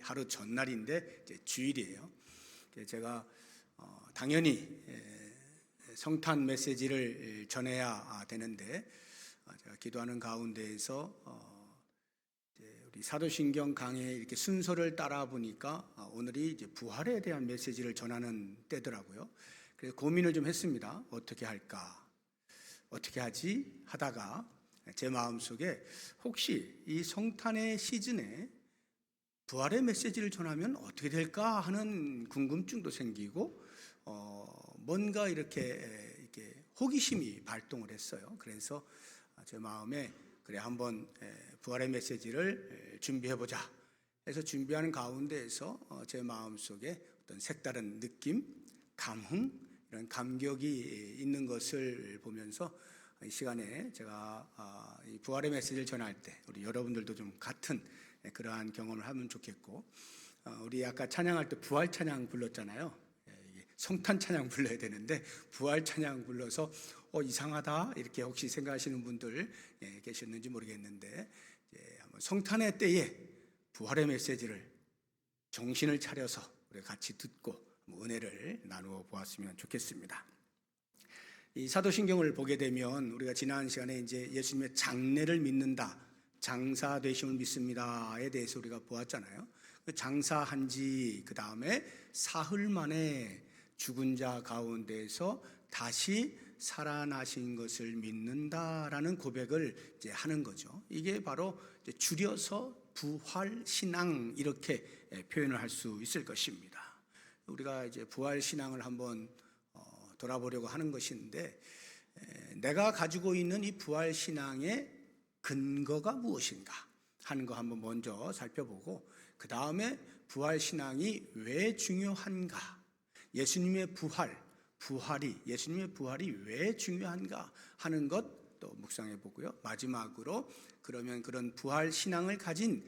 하루 전날인데 이제 주일이에요. 제가 당연히 성탄 메시지를 전해야 되는데 제가 기도하는 가운데에서 우리 사도신경 강의 이렇게 순서를 따라 보니까 오늘이 이제 부활에 대한 메시지를 전하는 때더라고요. 그래서 고민을 좀 했습니다. 어떻게 할까? 어떻게 하지? 하다가 제 마음속에 혹시 이 성탄의 시즌에 부활의 메시지를 전하면 어떻게 될까 하는 궁금증도 생기고 뭔가 이렇게 호기심이 발동을 했어요. 그래서 제 마음에 그래 한번 부활의 메시지를 준비해보자 해서 준비하는 가운데에서 제 마음속에 어떤 색다른 느낌, 감흥, 이런 감격이 있는 것을 보면서 이 시간에 제가 이 부활의 메시지를 전할 때 우리 여러분들도 좀 같은 그러한 경험을 하면 좋겠고, 우리 아까 찬양할 때 부활 찬양 불렀잖아요. 성탄 찬양 불러야 되는데 부활 찬양 불러서 이상하다 이렇게 혹시 생각하시는 분들 계셨는지 모르겠는데, 한번 성탄의 때에 부활의 메시지를 정신을 차려서 우리 같이 듣고 은혜를 나누어 보았으면 좋겠습니다. 이 사도신경을 보게 되면 우리가 지난 시간에 이제 예수님의 장래를 믿는다, 장사 되심을 믿습니다에 대해서 우리가 보았잖아요. 장사한 지 그 다음에 사흘 만에 죽은 자 가운데서 다시 살아나신 것을 믿는다라는 고백을 이제 하는 거죠. 이게 바로 이제 줄여서 부활 신앙 이렇게 표현을 할 수 있을 것입니다. 우리가 이제 부활 신앙을 한번 돌아보려고 하는 것인데, 내가 가지고 있는 이 부활 신앙의 근거가 무엇인가 하는 거 한번 먼저 살펴보고, 그 다음에 부활 신앙이 왜 중요한가, 예수님의 예수님의 부활이 왜 중요한가 하는 것 또 묵상해 보고요. 마지막으로 그러면 그런 부활 신앙을 가진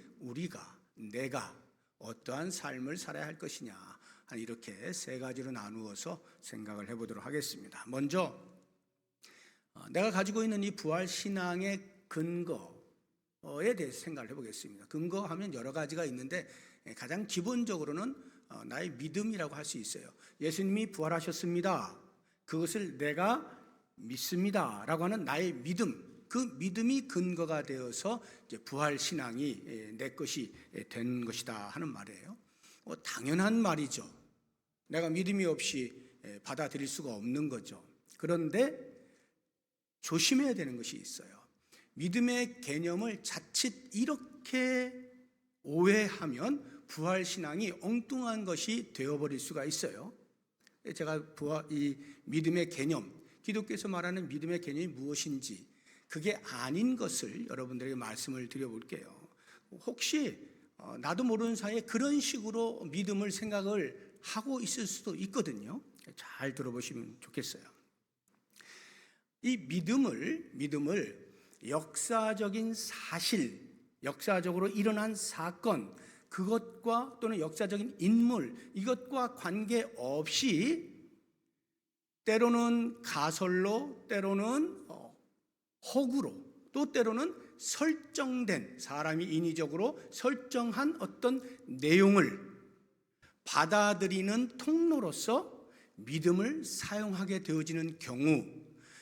내가 어떠한 삶을 살아야 할 것이냐, 이렇게 세 가지로 나누어서 생각을 해보도록 하겠습니다. 먼저 내가 가지고 있는 이 부활 신앙의 근거에 대해서 생각을 해보겠습니다. 근거하면 여러 가지가 있는데 가장 기본적으로는 나의 믿음이라고 할 수 있어요. 예수님이 부활하셨습니다. 그것을 내가 믿습니다 라고 하는 나의 믿음, 그 믿음이 근거가 되어서 이제 부활 신앙이 내 것이 된 것이다 하는 말이에요. 당연한 말이죠. 내가 믿음이 없이 받아들일 수가 없는 거죠. 그런데 조심해야 되는 것이 있어요. 믿음의 개념을 자칫 이렇게 오해하면 부활 신앙이 엉뚱한 것이 되어버릴 수가 있어요. 제가 이 믿음의 개념, 기독교에서 말하는 믿음의 개념이 무엇인지, 그게 아닌 것을 여러분들에게 말씀을 드려볼게요. 혹시 나도 모르는 사이에 그런 식으로 믿음을 생각을 하고 있을 수도 있거든요. 잘 들어보시면 좋겠어요. 이 믿음을 역사적인 사실, 역사적으로 일어난 사건, 그것과 또는 역사적인 인물, 이것과 관계없이 때로는 가설로, 때로는 허구로, 또 때로는 설정된, 사람이 인위적으로 설정한 어떤 내용을 받아들이는 통로로서 믿음을 사용하게 되어지는 경우,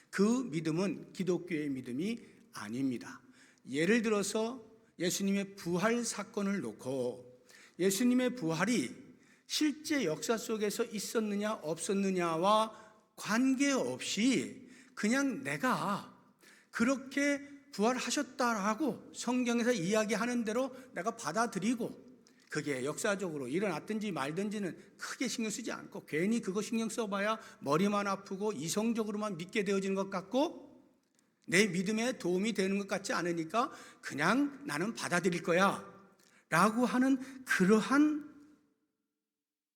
그 믿음은 기독교의 믿음이 아닙니다. 예를 들어서 예수님의 부활 사건을 놓고 예수님의 부활이 실제 역사 속에서 있었느냐 없었느냐와 관계없이 그냥 내가 그렇게 부활하셨다라고 성경에서 이야기하는 대로 내가 받아들이고, 그게 역사적으로 일어났든지 말든지는 크게 신경 쓰지 않고, 괜히 그거 신경 써봐야 머리만 아프고 이성적으로만 믿게 되어지는 것 같고 내 믿음에 도움이 되는 것 같지 않으니까 그냥 나는 받아들일 거야 라고 하는 그러한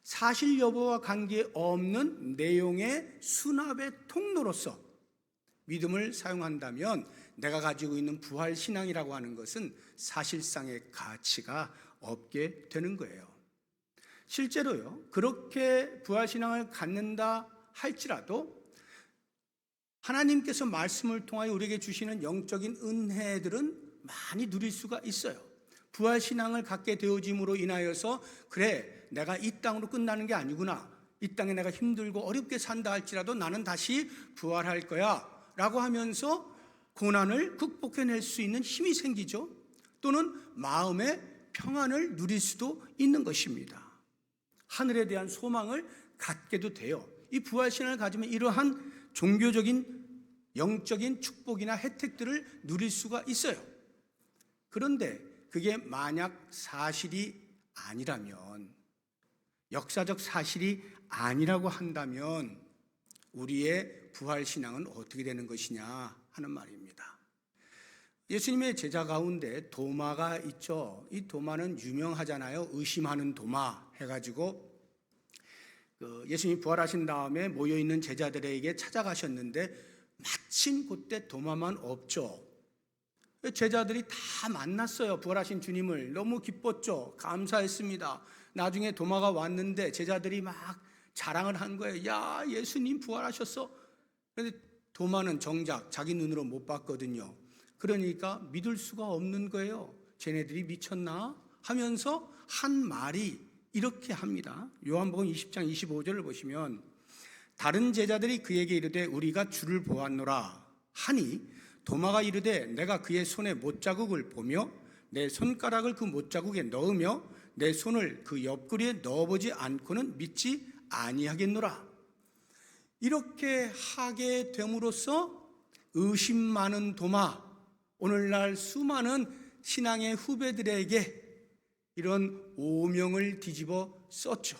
사실 여부와 관계없는 내용의 수납의 통로로서 믿음을 사용한다면 내가 가지고 있는 부활 신앙이라고 하는 것은 사실상의 가치가 없게 되는 거예요. 실제로요, 그렇게 부활 신앙을 갖는다 할지라도 하나님께서 말씀을 통하여 우리에게 주시는 영적인 은혜들은 많이 누릴 수가 있어요. 부활 신앙을 갖게 되어짐으로 인하여서 그래, 내가 이 땅으로 끝나는 게 아니구나, 이 땅에 내가 힘들고 어렵게 산다 할지라도 나는 다시 부활할 거야 라고 하면서 고난을 극복해낼 수 있는 힘이 생기죠. 또는 마음의 평안을 누릴 수도 있는 것입니다. 하늘에 대한 소망을 갖게도 돼요. 이 부활신앙을 가지면 이러한 종교적인 영적인 축복이나 혜택들을 누릴 수가 있어요. 그런데 그게 만약 사실이 아니라면, 역사적 사실이 아니라고 한다면 우리의 부활신앙은 어떻게 되는 것이냐 하는 말입니다. 예수님의 제자 가운데 도마가 있죠. 이 도마는 유명하잖아요. 의심하는 도마 해가지고 예수님이 부활하신 다음에 모여있는 제자들에게 찾아가셨는데 마침 그때 도마만 없죠. 제자들이 다 만났어요. 부활하신 주님을. 너무 기뻤죠. 감사했습니다. 나중에 도마가 왔는데 제자들이 막 자랑을 한 거예요. 야, 예수님 부활하셨어. 그런데 도마는 정작 자기 눈으로 못 봤거든요. 그러니까 믿을 수가 없는 거예요. 쟤네들이 미쳤나? 하면서 한 말이 이렇게 합니다. 요한복음 20장 25절을 보시면 다른 제자들이 그에게 이르되 우리가 주를 보았노라 하니 도마가 이르되 내가 그의 손에 못자국을 보며 내 손가락을 그 못자국에 넣으며 내 손을 그 옆구리에 넣어보지 않고는 믿지 아니하겠노라. 이렇게 하게 됨으로써 의심 많은 도마, 오늘날 수많은 신앙의 후배들에게 이런 오명을 뒤집어 썼죠.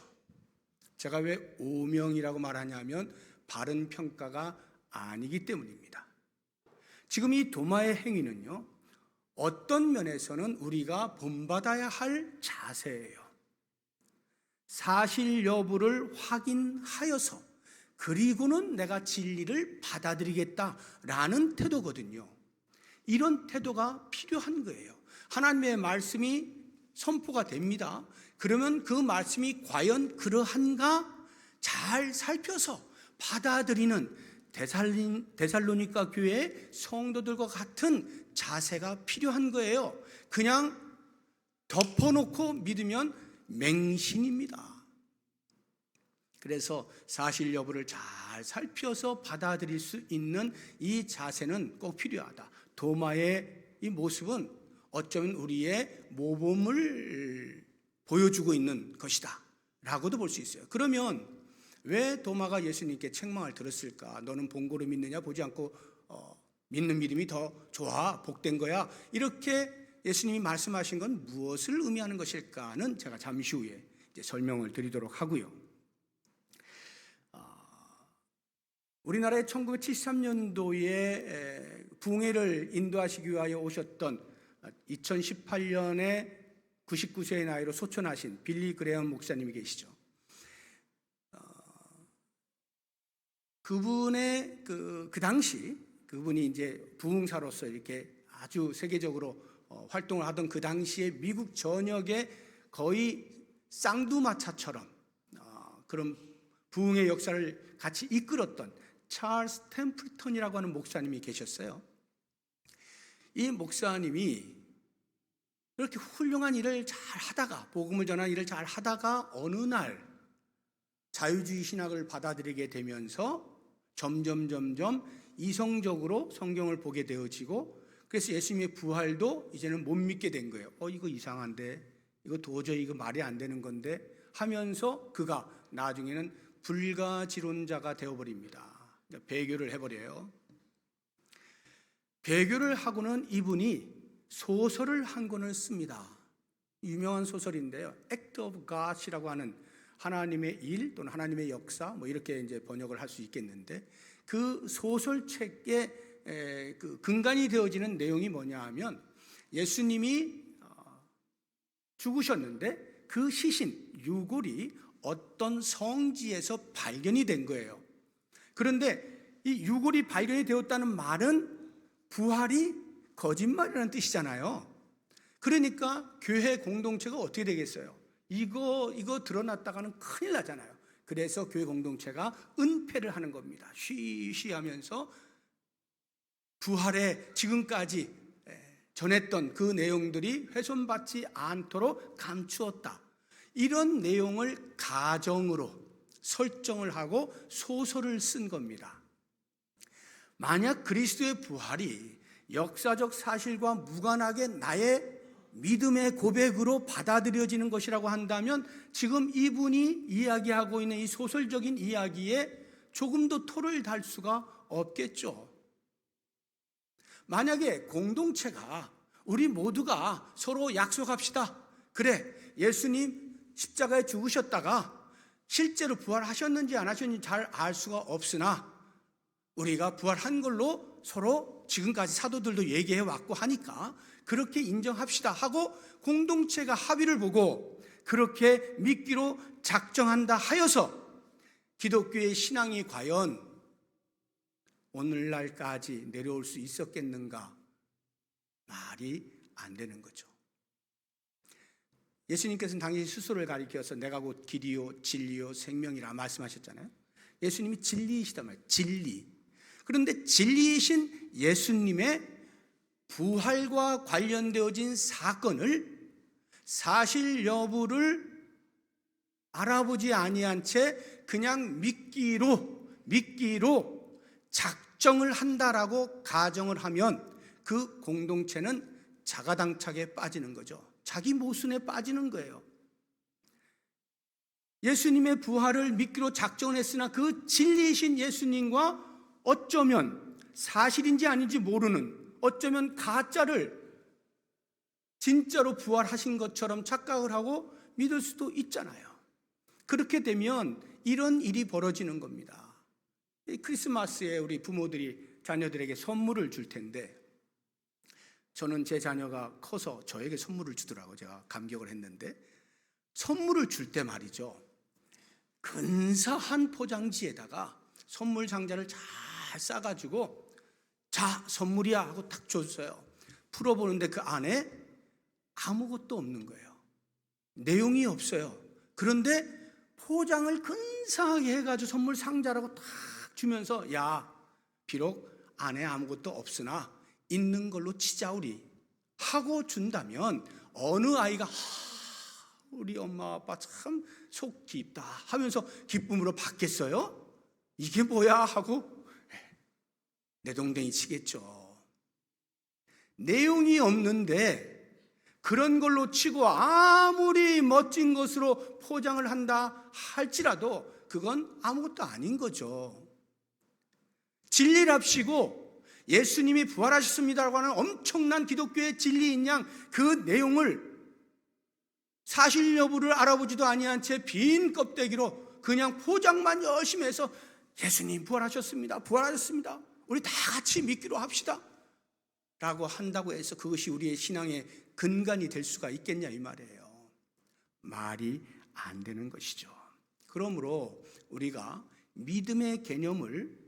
제가 왜 오명이라고 말하냐면 바른 평가가 아니기 때문입니다. 지금 이 도마의 행위는요, 어떤 면에서는 우리가 본받아야 할 자세예요. 사실 여부를 확인하여서 그리고는 내가 진리를 받아들이겠다라는 태도거든요. 이런 태도가 필요한 거예요. 하나님의 말씀이 선포가 됩니다. 그러면 그 말씀이 과연 그러한가 잘 살펴서 받아들이는 데살로니가 교회의 성도들과 같은 자세가 필요한 거예요. 그냥 덮어놓고 믿으면 맹신입니다. 그래서 사실 여부를 잘 살펴서 받아들일 수 있는 이 자세는 꼭 필요하다. 도마의 이 모습은 어쩌면 우리의 모범을 보여주고 있는 것이다 라고도 볼 수 있어요. 그러면 왜 도마가 예수님께 책망을 들었을까? 너는 본고로 믿느냐? 보지 않고 믿는 믿음이 더 좋아, 복된 거야. 이렇게 예수님이 말씀하신 건 무엇을 의미하는 것일까는 제가 잠시 후에 이제 설명을 드리도록 하고요. 우리나라의 1973년도에 부흥회를 인도하시기 위하여 오셨던 2018년에 99세의 나이로 소천하신 빌리 그레엄 목사님이 계시죠. 그분의 그 당시 그분이 이제 부흥사로서 이렇게 아주 세계적으로 활동을 하던 그 당시에 미국 전역에 거의 쌍두마차처럼 그런 부흥의 역사를 같이 이끌었던 찰스 템플턴이라고 하는 목사님이 계셨어요. 이 목사님이 이렇게 훌륭한 일을 잘 하다가, 복음을 전하는 일을 잘 하다가 어느 날 자유주의 신학을 받아들이게 되면서 점점 이성적으로 성경을 보게 되어지고, 그래서 예수님의 부활도 이제는 못 믿게 된 거예요. 이거 이상한데, 이거 도저히 이거 말이 안 되는 건데 하면서 그가 나중에는 불가지론자가 되어버립니다. 배교를 해버려요. 배교를 하고는 이분이 소설을 한 권을 씁니다. 유명한 소설인데요. Act of God이라고 하는 하나님의 일 또는 하나님의 역사, 뭐 이렇게 이제 번역을 할 수 있겠는데, 그 소설책의 그 근간이 되어지는 내용이 뭐냐 하면 예수님이 죽으셨는데 그 시신 유골이 어떤 성지에서 발견이 된 거예요. 그런데 이 유골이 발견이 되었다는 말은 부활이 거짓말이라는 뜻이잖아요. 그러니까 교회 공동체가 어떻게 되겠어요? 이거 드러났다가는 큰일 나잖아요. 그래서 교회 공동체가 은폐를 하는 겁니다. 쉬쉬하면서 부활에 지금까지 전했던 그 내용들이 훼손받지 않도록 감추었다. 이런 내용을 가정으로 설정을 하고 소설을 쓴 겁니다. 만약 그리스도의 부활이 역사적 사실과 무관하게 나의 믿음의 고백으로 받아들여지는 것이라고 한다면 지금 이분이 이야기하고 있는 이 소설적인 이야기에 조금도 토를 달 수가 없겠죠. 만약에 공동체가 우리 모두가 서로 약속합시다. 그래, 예수님 십자가에 죽으셨다가 실제로 부활하셨는지 안 하셨는지 잘 알 수가 없으나 우리가 부활한 걸로 서로 지금까지 사도들도 얘기해 왔고 하니까 그렇게 인정합시다 하고 공동체가 합의를 보고 그렇게 믿기로 작정한다 하여서 기독교의 신앙이 과연 오늘날까지 내려올 수 있었겠는가? 말이 안 되는 거죠. 예수님께서는 당시 스스로를 가리켜서 내가 곧 길이요 진리요 생명이라 말씀하셨잖아요. 예수님이 진리이시단 말이에요. 진리. 그런데 진리이신 예수님의 부활과 관련되어진 사건을 사실 여부를 알아보지 아니한 채 그냥 믿기로 작정을 한다라고 가정을 하면 그 공동체는 자가당착에 빠지는 거죠. 자기 모순에 빠지는 거예요. 예수님의 부활을 믿기로 작정을 했으나 그 진리이신 예수님과 어쩌면 사실인지 아닌지 모르는, 어쩌면 가짜를 진짜로 부활하신 것처럼 착각을 하고 믿을 수도 있잖아요. 그렇게 되면 이런 일이 벌어지는 겁니다. 크리스마스에 우리 부모들이 자녀들에게 선물을 줄 텐데 저는 제 자녀가 커서 저에게 선물을 주더라고요. 제가 감격을 했는데 선물을 줄 때 말이죠, 근사한 포장지에다가 선물 상자를 잘 싸가지고 자 선물이야 하고 딱 줬어요. 풀어보는데 그 안에 아무것도 없는 거예요. 내용이 없어요. 그런데 포장을 근사하게 해가지고 선물 상자라고 딱 주면서 야 비록 안에 아무것도 없으나 있는 걸로 치자우리 하고 준다면 어느 아이가 우리 엄마 아빠 참 속 깊다 하면서 기쁨으로 받겠어요? 이게 뭐야 하고 내동댕이 치겠죠. 내용이 없는데 그런 걸로 치고 아무리 멋진 것으로 포장을 한다 할지라도 그건 아무것도 아닌 거죠. 진리랍시고 예수님이 부활하셨습니다라고 하는 엄청난 기독교의 진리인 양 그 내용을 사실 여부를 알아보지도 아니한 채 빈 껍데기로 그냥 포장만 열심히 해서 예수님 부활하셨습니다. 부활하셨습니다. 우리 다 같이 믿기로 합시다. 라고 한다고 해서 그것이 우리의 신앙의 근간이 될 수가 있겠냐 이 말이에요. 말이 안 되는 것이죠. 그러므로 우리가 믿음의 개념을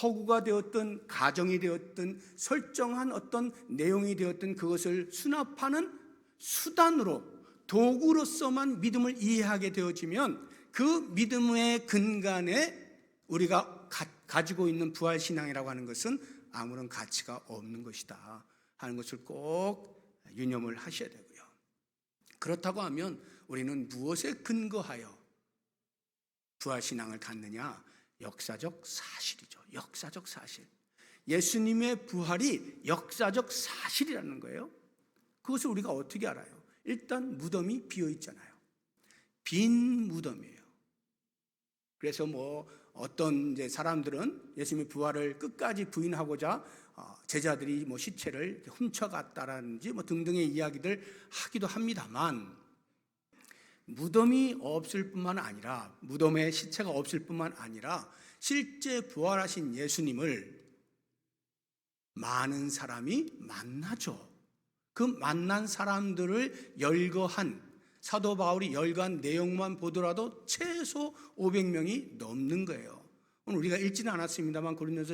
허구가 되었든 가정이 되었든 설정한 어떤 내용이 되었든 그것을 수납하는 수단으로 도구로서만 믿음을 이해하게 되어지면 그 믿음의 근간에 우리가 가지고 있는 부활신앙이라고 하는 것은 아무런 가치가 없는 것이다 하는 것을 꼭 유념을 하셔야 되고요. 그렇다고 하면 우리는 무엇에 근거하여 부활신앙을 갖느냐? 역사적 사실이죠. 역사적 사실. 예수님의 부활이 역사적 사실이라는 거예요. 그것을 우리가 어떻게 알아요? 일단 무덤이 비어 있잖아요. 빈 무덤이에요. 그래서 어떤 이제 사람들은 예수님의 부활을 끝까지 부인하고자 제자들이 시체를 훔쳐갔다라든지 등등의 이야기들 하기도 합니다만, 무덤이 없을 뿐만 아니라 무덤에 시체가 없을 뿐만 아니라 실제 부활하신 예수님을 많은 사람이 만나죠. 그 만난 사람들을 열거한 사도 바울이 열거한 내용만 보더라도 최소 500명이 넘는 거예요. 오늘 우리가 읽지는 않았습니다만 고린도서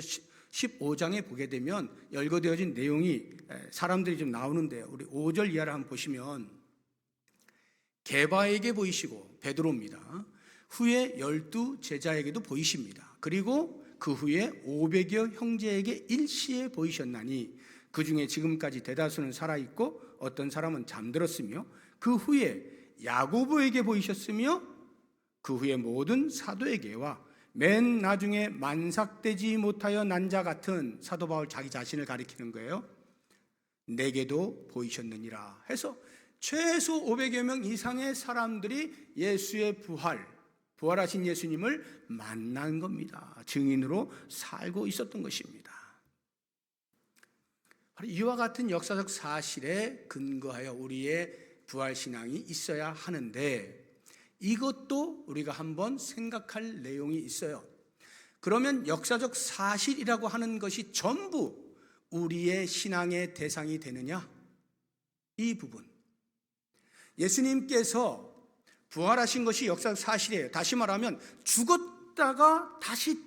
15장에 보게 되면 열거되어진 내용이 사람들이 좀 나오는데요. 우리 5절 이하를 한번 보시면 게바에게 보이시고 베드로입니다. 후에 12 제자에게도 보이십니다. 그리고 그 후에 500여 형제에게 일시에 보이셨나니 그 중에 지금까지 대다수는 살아있고 어떤 사람은 잠들었으며 그 후에 야고보에게 보이셨으며 그 후에 모든 사도에게와 맨 나중에 만삭되지 못하여 난 자 같은 사도 바울 자기 자신을 가리키는 거예요. 내게도 보이셨느니라 해서 최소 500여 명 이상의 사람들이 예수의 부활하신 예수님을 만난 겁니다. 증인으로 살고 있었던 것입니다. 바로 이와 같은 역사적 사실에 근거하여 우리의 부활신앙이 있어야 하는데 이것도 우리가 한번 생각할 내용이 있어요. 그러면 역사적 사실이라고 하는 것이 전부 우리의 신앙의 대상이 되느냐? 이 부분. 예수님께서 부활하신 것이 역사적 사실이에요. 다시 말하면 죽었다가 다시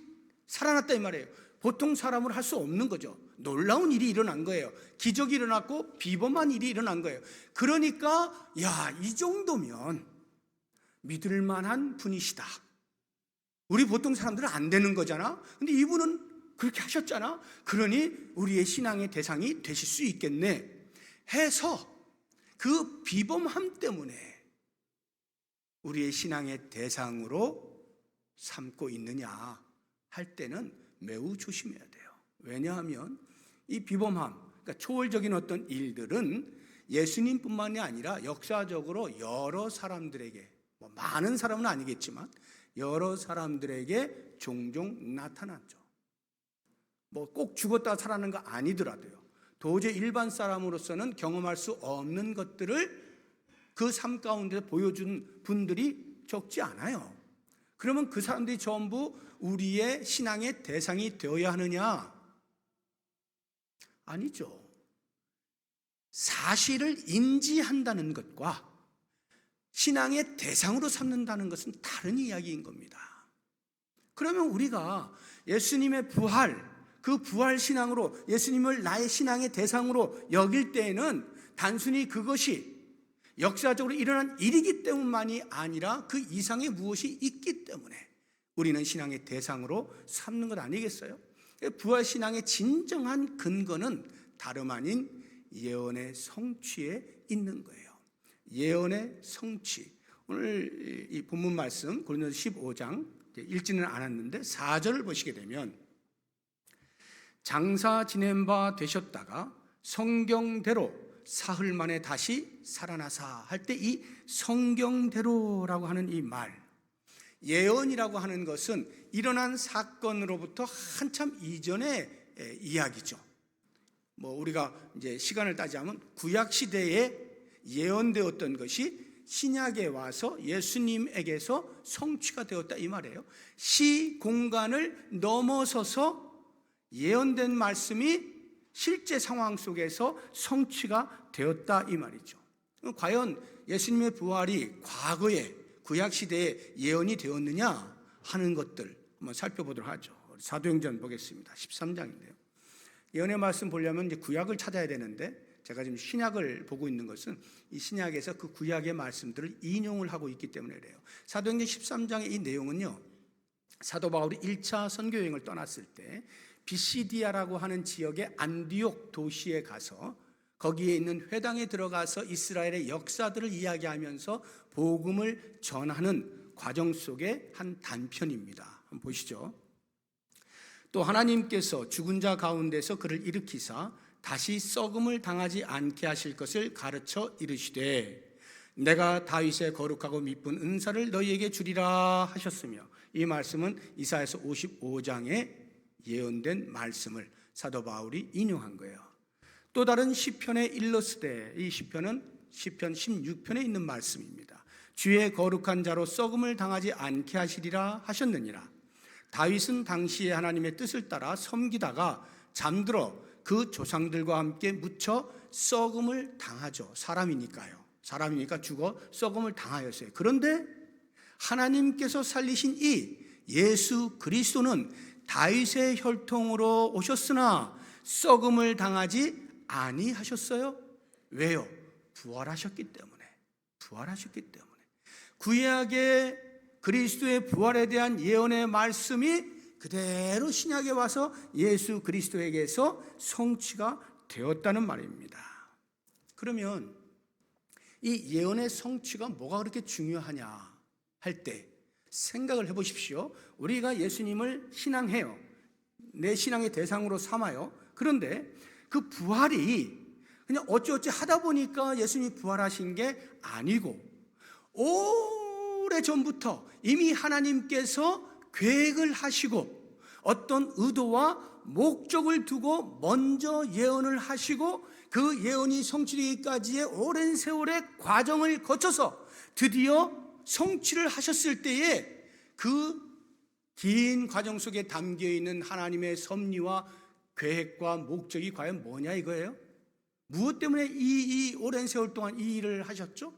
살아났다 이 말이에요. 보통 사람으로 할 수 없는 거죠. 놀라운 일이 일어난 거예요. 기적이 일어났고 비범한 일이 일어난 거예요. 그러니까 이 정도면 믿을 만한 분이시다. 우리 보통 사람들은 안 되는 거잖아. 근데 이분은 그렇게 하셨잖아. 그러니 우리의 신앙의 대상이 되실 수 있겠네 해서 그 비범함 때문에 우리의 신앙의 대상으로 삼고 있느냐 할 때는 매우 조심해야 돼요. 왜냐하면 이 비범함, 그러니까 초월적인 어떤 일들은 예수님뿐만이 아니라 역사적으로 여러 사람들에게, 많은 사람은 아니겠지만 여러 사람들에게 종종 나타났죠. 꼭 죽었다 살아난 거 아니더라도요. 도저히 일반 사람으로서는 경험할 수 없는 것들을 그 삶 가운데 보여준 분들이 적지 않아요. 그러면 그 사람들이 전부 우리의 신앙의 대상이 되어야 하느냐? 아니죠. 사실을 인지한다는 것과 신앙의 대상으로 삼는다는 것은 다른 이야기인 겁니다. 그러면 우리가 예수님의 부활, 그 부활 신앙으로 예수님을 나의 신앙의 대상으로 여길 때에는 단순히 그것이 역사적으로 일어난 일이기 때문만이 아니라 그 이상의 무엇이 있기 때문에 우리는 신앙의 대상으로 삼는 것 아니겠어요? 부활 신앙의 진정한 근거는 다름 아닌 예언의 성취에 있는 거예요. 예언의 성취. 오늘 이 본문 말씀 고린도서 15장 읽지는 않았는데 4절을 보시게 되면 장사 지낸 바 되셨다가 성경대로 사흘 만에 다시 살아나사 할 때 이 성경대로라고 하는 이 말, 예언이라고 하는 것은 일어난 사건으로부터 한참 이전의 이야기죠. 우리가 이제 시간을 따지자면 구약 시대에 예언되었던 것이 신약에 와서 예수님에게서 성취가 되었다 이 말이에요. 시 공간을 넘어서서 예언된 말씀이 실제 상황 속에서 성취가 되었다 이 말이죠. 과연 예수님의 부활이 과거에 구약시대에 예언이 되었느냐 하는 것들 한번 살펴보도록 하죠. 사도행전 보겠습니다. 13장인데요. 예언의 말씀 보려면 이제 구약을 찾아야 되는데 제가 지금 신약을 보고 있는 것은 이 신약에서 그 구약의 말씀들을 인용을 하고 있기 때문에 그래요. 사도행전 13장의 이 내용은요, 사도 바울이 1차 선교여행을 떠났을 때 비시디아라고 하는 지역의 안디옥 도시에 가서 거기에 있는 회당에 들어가서 이스라엘의 역사들을 이야기하면서 복음을 전하는 과정 속의 한 단편입니다. 한번 보시죠. 또 하나님께서 죽은 자 가운데서 그를 일으키사 다시 썩음을 당하지 않게 하실 것을 가르쳐 이르시되 내가 다윗의 거룩하고 미쁜 은사를 너희에게 주리라 하셨으며, 이 말씀은 이사야서 55장에 예언된 말씀을 사도 바울이 인용한 거예요. 또 다른 시편에 일러스되, 이 시편은 시편 16편에 있는 말씀입니다. 주의 거룩한 자로 썩음을 당하지 않게 하시리라 하셨느니라. 다윗은 당시에 하나님의 뜻을 따라 섬기다가 잠들어 그 조상들과 함께 묻혀 썩음을 당하죠. 사람이니까 죽어 썩음을 당하였어요. 그런데 하나님께서 살리신 이 예수 그리스도는 다윗의 혈통으로 오셨으나 썩음을 당하지 아니하셨어요. 왜요? 부활하셨기 때문에. 구약의 그리스도의 부활에 대한 예언의 말씀이 그대로 신약에 와서 예수 그리스도에게서 성취가 되었다는 말입니다. 그러면 이 예언의 성취가 뭐가 그렇게 중요하냐 할 때 생각을 해보십시오. 우리가 예수님을 신앙해요. 내 신앙의 대상으로 삼아요. 그런데 그 부활이 그냥 어찌어찌 하다 보니까 예수님이 부활하신 게 아니고 오래전부터 이미 하나님께서 계획을 하시고 어떤 의도와 목적을 두고 먼저 예언을 하시고 그 예언이 성취되기까지의 오랜 세월의 과정을 거쳐서 드디어 성취를 하셨을 때에 그 긴 과정 속에 담겨있는 하나님의 섭리와 계획과 목적이 과연 뭐냐 이거예요? 무엇 때문에 이 오랜 세월 동안 이 일을 하셨죠?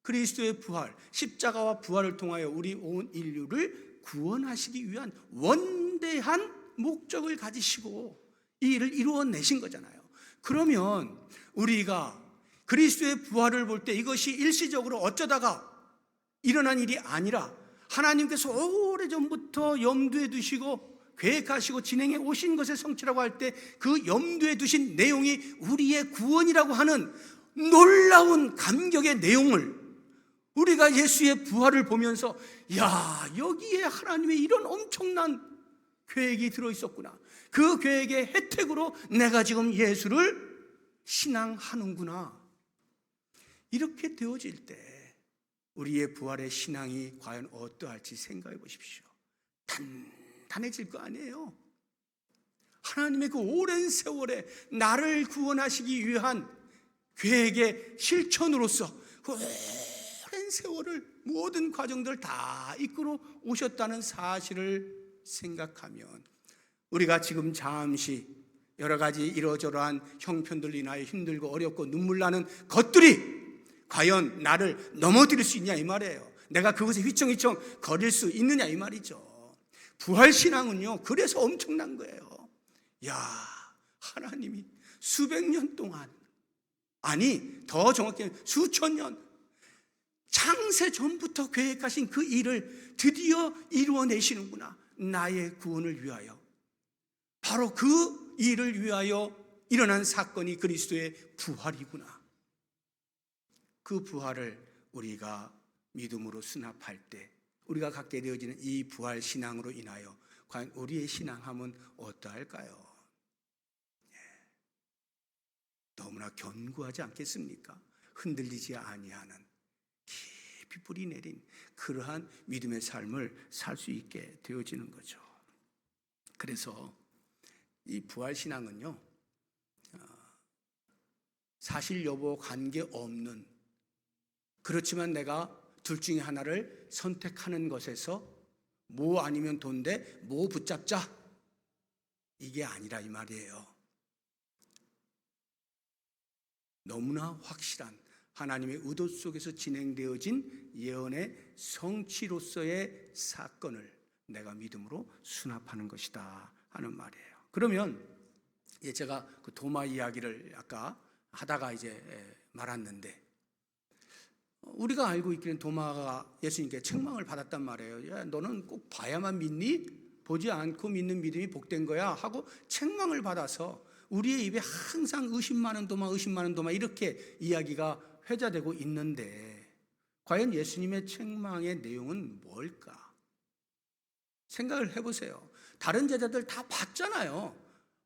그리스도의 부활, 십자가와 부활을 통하여 우리 온 인류를 구원하시기 위한 원대한 목적을 가지시고 이 일을 이루어내신 거잖아요. 그러면 우리가 그리스도의 부활을 볼 때 이것이 일시적으로 어쩌다가 일어난 일이 아니라 하나님께서 오래전부터 염두에 두시고 계획하시고 진행해 오신 것의 성취라고 할 때 그 염두에 두신 내용이 우리의 구원이라고 하는 놀라운 감격의 내용을 우리가 예수의 부활을 보면서 야, 여기에 하나님의 이런 엄청난 계획이 들어있었구나. 그 계획의 혜택으로 내가 지금 예수를 신앙하는구나. 이렇게 되어질 때 우리의 부활의 신앙이 과연 어떠할지 생각해 보십시오. 단단해질 거 아니에요. 하나님의 그 오랜 세월에 나를 구원하시기 위한 계획의 실천으로서 그 오랜 세월을 모든 과정들을 다 이끌어 오셨다는 사실을 생각하면 우리가 지금 잠시 여러 가지 이러저러한 형편들로 인하여 힘들고 어렵고 눈물 나는 것들이 과연 나를 넘어뜨릴 수 있냐 이 말이에요. 내가 그것에 휘청휘청 거릴 수 있느냐 이 말이죠. 부활신앙은요 그래서 엄청난 거예요. 야, 하나님이 수백 년 동안, 아니 더 정확히 수천 년, 창세 전부터 계획하신 그 일을 드디어 이루어내시는구나. 나의 구원을 위하여. 바로 그 일을 위하여 일어난 사건이 그리스도의 부활이구나. 그 부활을 우리가 믿음으로 수납할 때 우리가 갖게 되어지는 이 부활 신앙으로 인하여 과연 우리의 신앙함은 어떠할까요? 너무나 견고하지 않겠습니까? 흔들리지 아니하는 깊이 뿌리 내린 그러한 믿음의 삶을 살 수 있게 되어지는 거죠. 그래서 이 부활 신앙은요 사실 여부 관계없는, 그렇지만 내가 둘 중에 하나를 선택하는 것에서 뭐 아니면 돈데 뭐 붙잡자 이게 아니라 이 말이에요. 너무나 확실한 하나님의 의도 속에서 진행되어진 예언의 성취로서의 사건을 내가 믿음으로 수납하는 것이다 하는 말이에요. 그러면 제가 그 도마 이야기를 아까 하다가 이제 말았는데, 우리가 알고 있기는 도마가 예수님께 책망을 받았단 말이에요. 야, 너는 꼭 봐야만 믿니? 보지 않고 믿는 믿음이 복된 거야 하고 책망을 받아서 우리의 입에 항상 의심 많은 도마 이렇게 이야기가 회자되고 있는데, 과연 예수님의 책망의 내용은 뭘까? 생각을 해보세요. 다른 제자들 다 봤잖아요.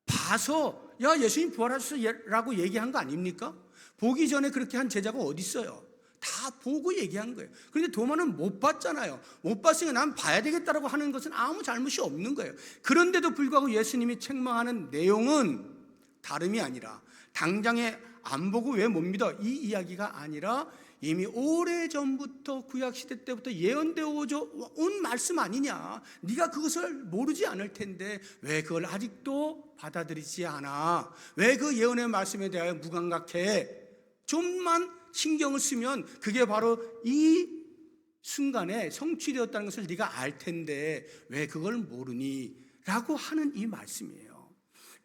봐서 야, 예수님 부활하셨어라고 얘기한 거 아닙니까? 보기 전에 그렇게 한 제자가 어디 있어요? 다 보고 얘기한 거예요. 그런데 도마는 못 봤잖아요. 못 봤으니까 난 봐야 되겠다라고 하는 것은 아무 잘못이 없는 거예요. 그런데도 불구하고 예수님이 책망하는 내용은 다름이 아니라 당장에 안 보고 왜 못 믿어? 이 이야기가 아니라 이미 오래전부터 구약시대 때부터 예언되어 온 말씀 아니냐. 네가 그것을 모르지 않을 텐데 왜 그걸 아직도 받아들이지 않아? 왜 그 예언의 말씀에 대하여 무감각해? 좀만 신경을 쓰면 그게 바로 이 순간에 성취되었다는 것을 네가 알 텐데 왜 그걸 모르니? 라고 하는 이 말씀이에요.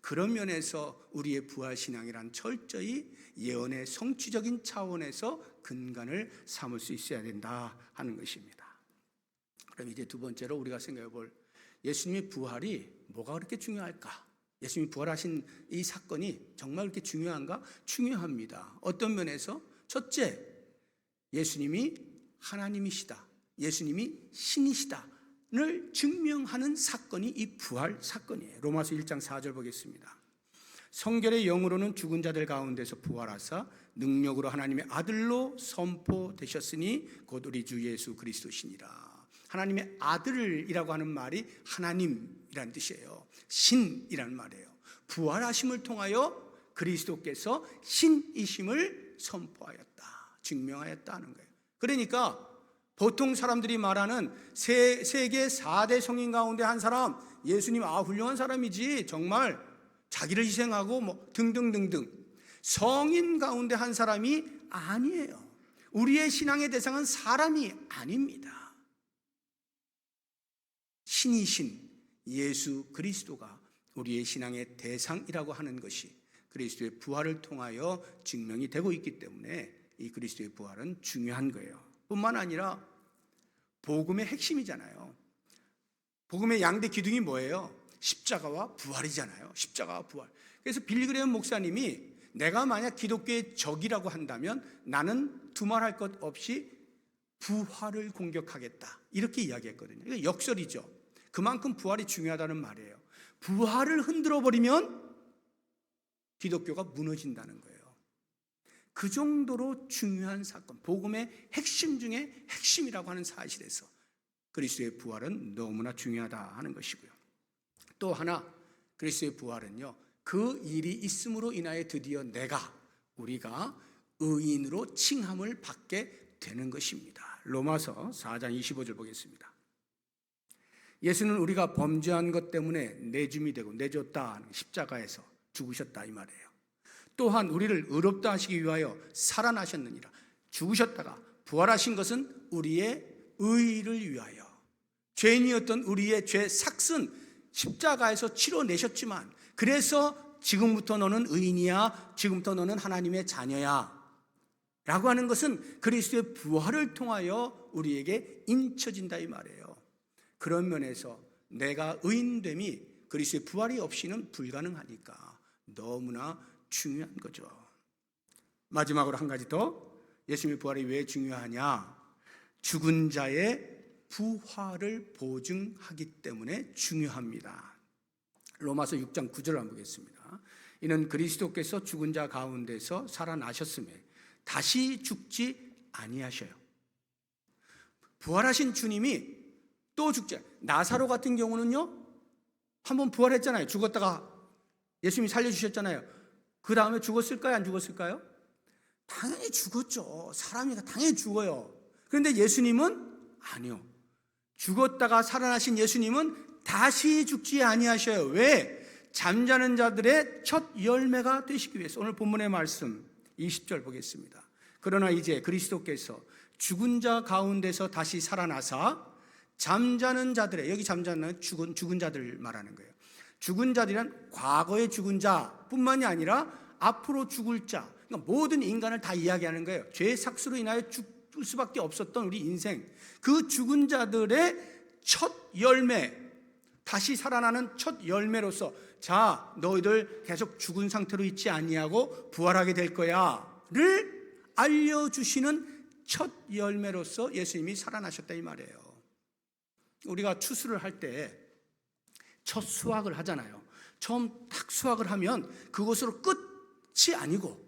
그런 면에서 우리의 부활신앙이란 철저히 예언의 성취적인 차원에서 근간을 삼을 수 있어야 된다 하는 것입니다. 그럼 이제 두 번째로 우리가 생각해 볼 예수님의 부활이 뭐가 그렇게 중요할까? 예수님이 부활하신 이 사건이 정말 그렇게 중요한가? 중요합니다. 어떤 면에서? 첫째, 예수님이 하나님이시다, 예수님이 신이시다를 증명하는 사건이 이 부활 사건이에요. 로마서 1장 4절 보겠습니다. 성결의 영으로는 죽은 자들 가운데서 부활하사 능력으로 하나님의 아들로 선포되셨으니 곧 우리 주 예수 그리스도시니라. 하나님의 아들이라고 하는 말이 하나님이라는 뜻이에요. 신이라는 말이에요. 부활하심을 통하여 그리스도께서 신이심을 선포하였다, 증명하였다 하는 거예요. 그러니까 보통 사람들이 말하는 세계 4대 성인 가운데 한 사람, 예수님 훌륭한 사람이지, 정말 자기를 희생하고 뭐 등등등등, 성인 가운데 한 사람이 아니에요. 우리의 신앙의 대상은 사람이 아닙니다. 신이신 예수 그리스도가 우리의 신앙의 대상이라고 하는 것이 그리스도의 부활을 통하여 증명이 되고 있기 때문에 이 그리스도의 부활은 중요한 거예요. 뿐만 아니라 복음의 핵심이잖아요. 복음의 양대 기둥이 뭐예요? 십자가와 부활이잖아요. 십자가와 부활. 그래서 빌리 그레이엄 목사님이 내가 만약 기독교의 적이라고 한다면 나는 두말할 것 없이 부활을 공격하겠다, 이렇게 이야기했거든요. 이거 역설이죠. 그만큼 부활이 중요하다는 말이에요. 부활을 흔들어 버리면 기독교가 무너진다는 거예요. 그 정도로 중요한 사건, 복음의 핵심 중에 핵심이라고 하는 사실에서 그리스도의 부활은 너무나 중요하다 하는 것이고요. 또 하나, 그리스도의 부활은요, 그 일이 있음으로 인하여 드디어 우리가 의인으로 칭함을 받게 되는 것입니다. 로마서 4장 25절 보겠습니다. 예수는 우리가 범죄한 것 때문에 내줌이 되고 내줬다, 십자가에서 죽으셨다 이 말이에요. 또한 우리를 의롭다 하시기 위하여 살아나셨느니라. 죽으셨다가 부활하신 것은 우리의 의를 위하여, 죄인이었던 우리의 죄 삭은 십자가에서 치러내셨지만, 그래서 지금부터 너는 의인이야, 지금부터 너는 하나님의 자녀야 라고 하는 것은 그리스도의 부활을 통하여 우리에게 인쳐진다 이 말이에요. 그런 면에서 내가 의인됨이 그리스도의 부활이 없이는 불가능하니까 너무나 중요한 거죠. 마지막으로 한 가지 더, 예수님의 부활이 왜 중요하냐? 죽은 자의 부활을 보증하기 때문에 중요합니다. 로마서 6장 9절을 한번 보겠습니다. 이는 그리스도께서 죽은 자 가운데서 살아나셨음에 다시 죽지 아니하셔요. 부활하신 주님이 또 죽지, 나사로 같은 경우는요, 한번 부활했잖아요. 죽었다가 예수님이 살려주셨잖아요. 그 다음에 죽었을까요? 안 죽었을까요? 당연히 죽었죠. 사람이가 당연히 죽어요. 그런데 예수님은 아니요. 죽었다가 살아나신 예수님은 다시 죽지 아니하셔요. 왜? 잠자는 자들의 첫 열매가 되시기 위해서. 오늘 본문의 말씀 20절 보겠습니다. 그러나 이제 그리스도께서 죽은 자 가운데서 다시 살아나사 잠자는 자들의, 여기 잠자는 죽은 자들 말하는 거예요. 죽은 자들이란 과거에 죽은 자뿐만이 아니라 앞으로 죽을 자, 그러니까 모든 인간을 다 이야기하는 거예요. 죄의 삭스로 인하여 죽을 수밖에 없었던 우리 인생, 그 죽은 자들의 첫 열매, 다시 살아나는 첫 열매로서, 자, 너희들 계속 죽은 상태로 있지 아니하고 부활하게 될 거야를 알려주시는 첫 열매로서 예수님이 살아나셨다 이 말이에요. 우리가 추수를 할 때 첫 수확을 하잖아요. 처음 딱 수확을 하면 그것으로 끝이 아니고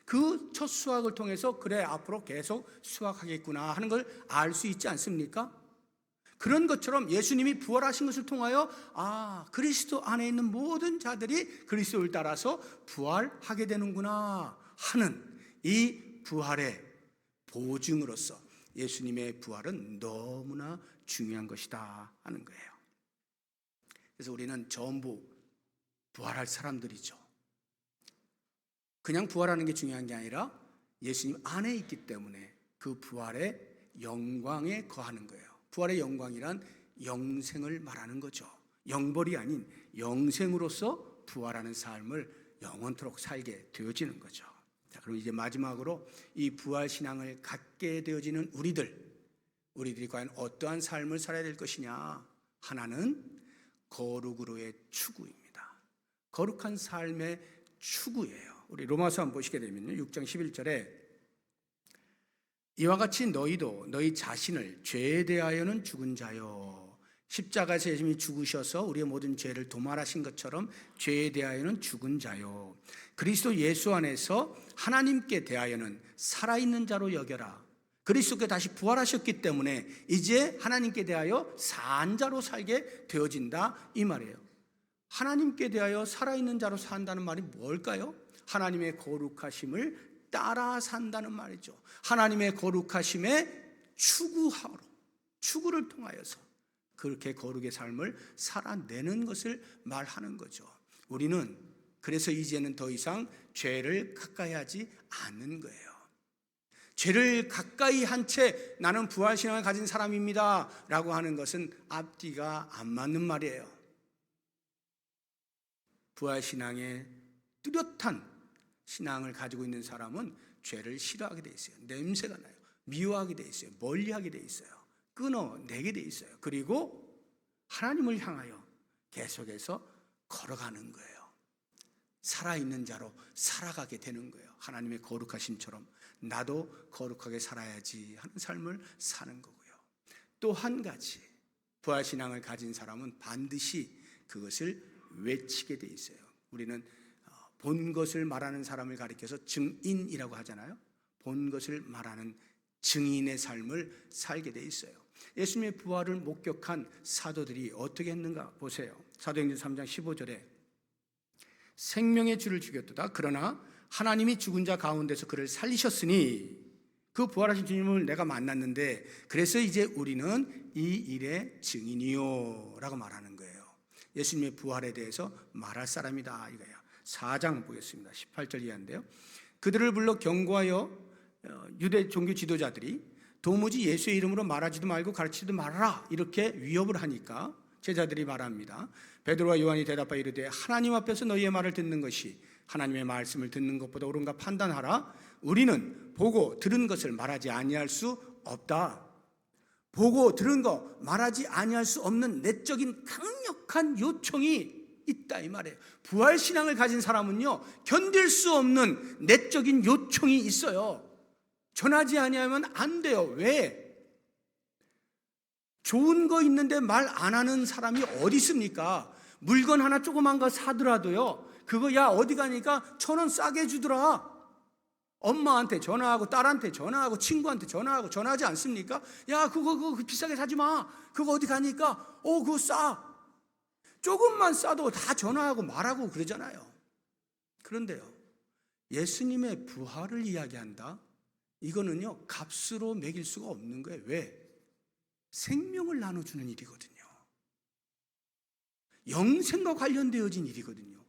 그 첫 수확을 통해서 그래 앞으로 계속 수확하겠구나 하는 걸 알 수 있지 않습니까? 그런 것처럼 예수님이 부활하신 것을 통하여 그리스도 안에 있는 모든 자들이 그리스도를 따라서 부활하게 되는구나 하는 이 부활의 보증으로서 예수님의 부활은 너무나 중요한 것이다 하는 거예요. 그래서 우리는 전부 부활할 사람들이죠. 그냥 부활하는 게 중요한 게 아니라 예수님 안에 있기 때문에 그 부활의 영광에 거하는 거예요. 부활의 영광이란 영생을 말하는 거죠. 영벌이 아닌 영생으로서 부활하는 삶을 영원토록 살게 되어지는 거죠. 자, 그럼 이제 마지막으로 이 부활 신앙을 갖게 되어지는 우리들이 과연 어떠한 삶을 살아야 될 것이냐? 하나는 거룩으로의 추구입니다. 거룩한 삶의 추구예요. 우리 로마서 한번 보시게 되면요, 6장 11절에 이와 같이 너희도 너희 자신을 죄에 대하여는 죽은 자요, 십자가에서 예수님이 죽으셔서 우리의 모든 죄를 도말하신 것처럼 죄에 대하여는 죽은 자요, 그리스도 예수 안에서 하나님께 대하여는 살아있는 자로 여겨라. 그리스도께 다시 부활하셨기 때문에 이제 하나님께 대하여 산 자로 살게 되어진다, 이 말이에요. 하나님께 대하여 살아있는 자로 산다는 말이 뭘까요? 하나님의 거룩하심을 따라 산다는 말이죠. 하나님의 거룩하심에 추구를 통하여서 그렇게 거룩의 삶을 살아내는 것을 말하는 거죠. 우리는 그래서 이제는 더 이상 죄를 가까이 하지 않는 거예요. 죄를 가까이 한 채 나는 부활신앙을 가진 사람입니다 라고 하는 것은 앞뒤가 안 맞는 말이에요. 부활신앙에 뚜렷한 신앙을 가지고 있는 사람은 죄를 싫어하게 돼 있어요. 냄새가 나요. 미워하게 돼 있어요. 멀리하게 돼 있어요. 끊어내게 돼 있어요. 그리고 하나님을 향하여 계속해서 걸어가는 거예요. 살아있는 자로 살아가게 되는 거예요. 하나님의 거룩하심처럼 나도 거룩하게 살아야지 하는 삶을 사는 거고요. 또 한 가지, 부활신앙을 가진 사람은 반드시 그것을 외치게 돼 있어요. 우리는 본 것을 말하는 사람을 가리켜서 증인이라고 하잖아요. 본 것을 말하는 증인의 삶을 살게 돼 있어요. 예수님의 부활을 목격한 사도들이 어떻게 했는가 보세요. 사도행전 3장 15절에 생명의 주를 죽였도다. 그러나 하나님이 죽은 자 가운데서 그를 살리셨으니 그 부활하신 주님을 내가 만났는데 그래서 이제 우리는 이 일의 증인이요 라고 말하는 거예요. 예수님의 부활에 대해서 말할 사람이다 이거예요. 4장 보겠습니다. 18절 이하인데요. 그들을 불러 경고하여 유대 종교 지도자들이 도무지 예수의 이름으로 말하지도 말고 가르치지도 말아라 이렇게 위협을 하니까 제자들이 말합니다. 베드로와 요한이 대답하여 이르되 하나님 앞에서 너희의 말을 듣는 것이 하나님의 말씀을 듣는 것보다 옳은가 판단하라. 우리는 보고 들은 것을 말하지 아니할 수 없다. 보고 들은 거 말하지 아니할 수 없는 내적인 강력한 요청이 있다 이 말이에요. 부활신앙을 가진 사람은요, 견딜 수 없는 내적인 요청이 있어요. 전하지 아니하면 안 돼요. 왜? 좋은 거 있는데 말 안 하는 사람이 어디 있습니까? 물건 하나 조그만 거 사더라도요, 그거 야 어디 가니까 1,000원 싸게 주더라. 엄마한테 전화하고 딸한테 전화하고 친구한테 전화하고 전화하지 않습니까? 야 그거 비싸게 사지 마. 그거 어디 가니까 그거 싸. 조금만 싸도 다 전화하고 말하고 그러잖아요. 그런데요, 예수님의 부활을 이야기한다? 이거는요, 값으로 매길 수가 없는 거예요. 왜? 생명을 나눠주는 일이거든요. 영생과 관련되어진 일이거든요.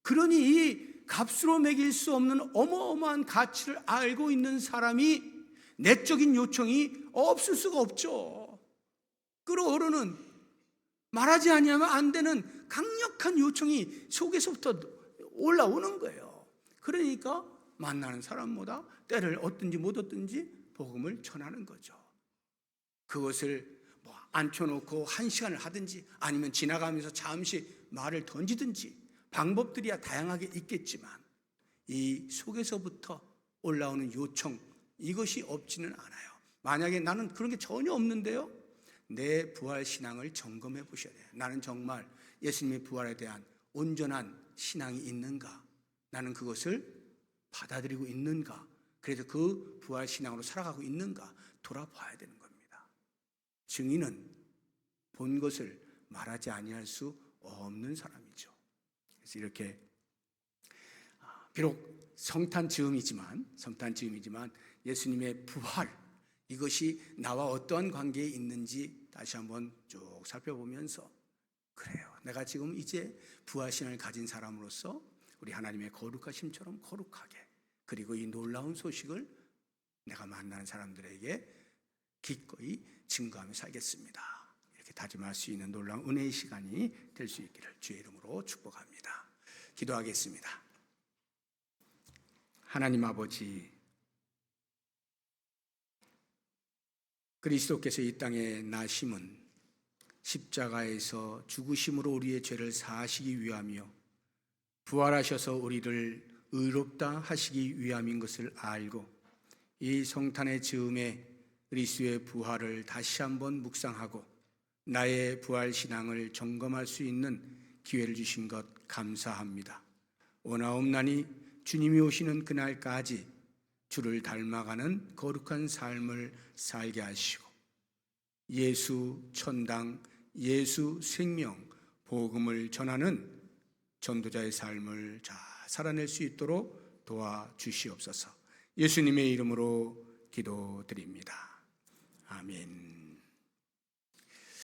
그러니 이 값으로 매길 수 없는 어마어마한 가치를 알고 있는 사람이 내적인 요청이 없을 수가 없죠. 끌어오르는, 말하지 아니하면 안 되는 강력한 요청이 속에서부터 올라오는 거예요. 그러니까 만나는 사람마다 때를 얻든지 못 얻든지 복음을 전하는 거죠. 그것을 앉혀놓고 1시간을 하든지 아니면 지나가면서 잠시 말을 던지든지 방법들이야 다양하게 있겠지만 이 속에서부터 올라오는 요청, 이것이 없지는 않아요. 만약에 나는 그런 게 전혀 없는데요, 내 부활 신앙을 점검해 보셔야 돼요. 나는 정말 예수님의 부활에 대한 온전한 신앙이 있는가? 나는 그것을 받아들이고 있는가? 그래서 그 부활 신앙으로 살아가고 있는가? 돌아봐야 되는 겁니다. 증인은 본 것을 말하지 아니할 수 없는 사람이죠. 그래서 이렇게 비록 성탄 즈음이지만 예수님의 부활, 이것이 나와 어떠한 관계에 있는지 다시 한번 쭉 살펴보면서, 그래요, 내가 지금 이제 부활신앙을 가진 사람으로서 우리 하나님의 거룩하심처럼 거룩하게, 그리고 이 놀라운 소식을 내가 만나는 사람들에게 기꺼이 증거하며 살겠습니다. 이렇게 다짐할 수 있는 놀라운 은혜의 시간이 될 수 있기를 주의 이름으로 축복합니다. 기도하겠습니다. 하나님 아버지, 그리스도께서 이 땅에 나심은 십자가에서 죽으심으로 우리의 죄를 사하시기 위하며 부활하셔서 우리를 의롭다 하시기 위함인 것을 알고 이 성탄의 즈음에 그리스도의 부활을 다시 한번 묵상하고 나의 부활 신앙을 점검할 수 있는 기회를 주신 것 감사합니다. 원하옵나니 주님이 오시는 그날까지 주를 닮아가는 거룩한 삶을 살게 하시고 예수 천당, 예수 생명, 복음을 전하는 전도자의 삶을 잘 살아낼 수 있도록 도와주시옵소서. 예수님의 이름으로 기도드립니다. 아멘.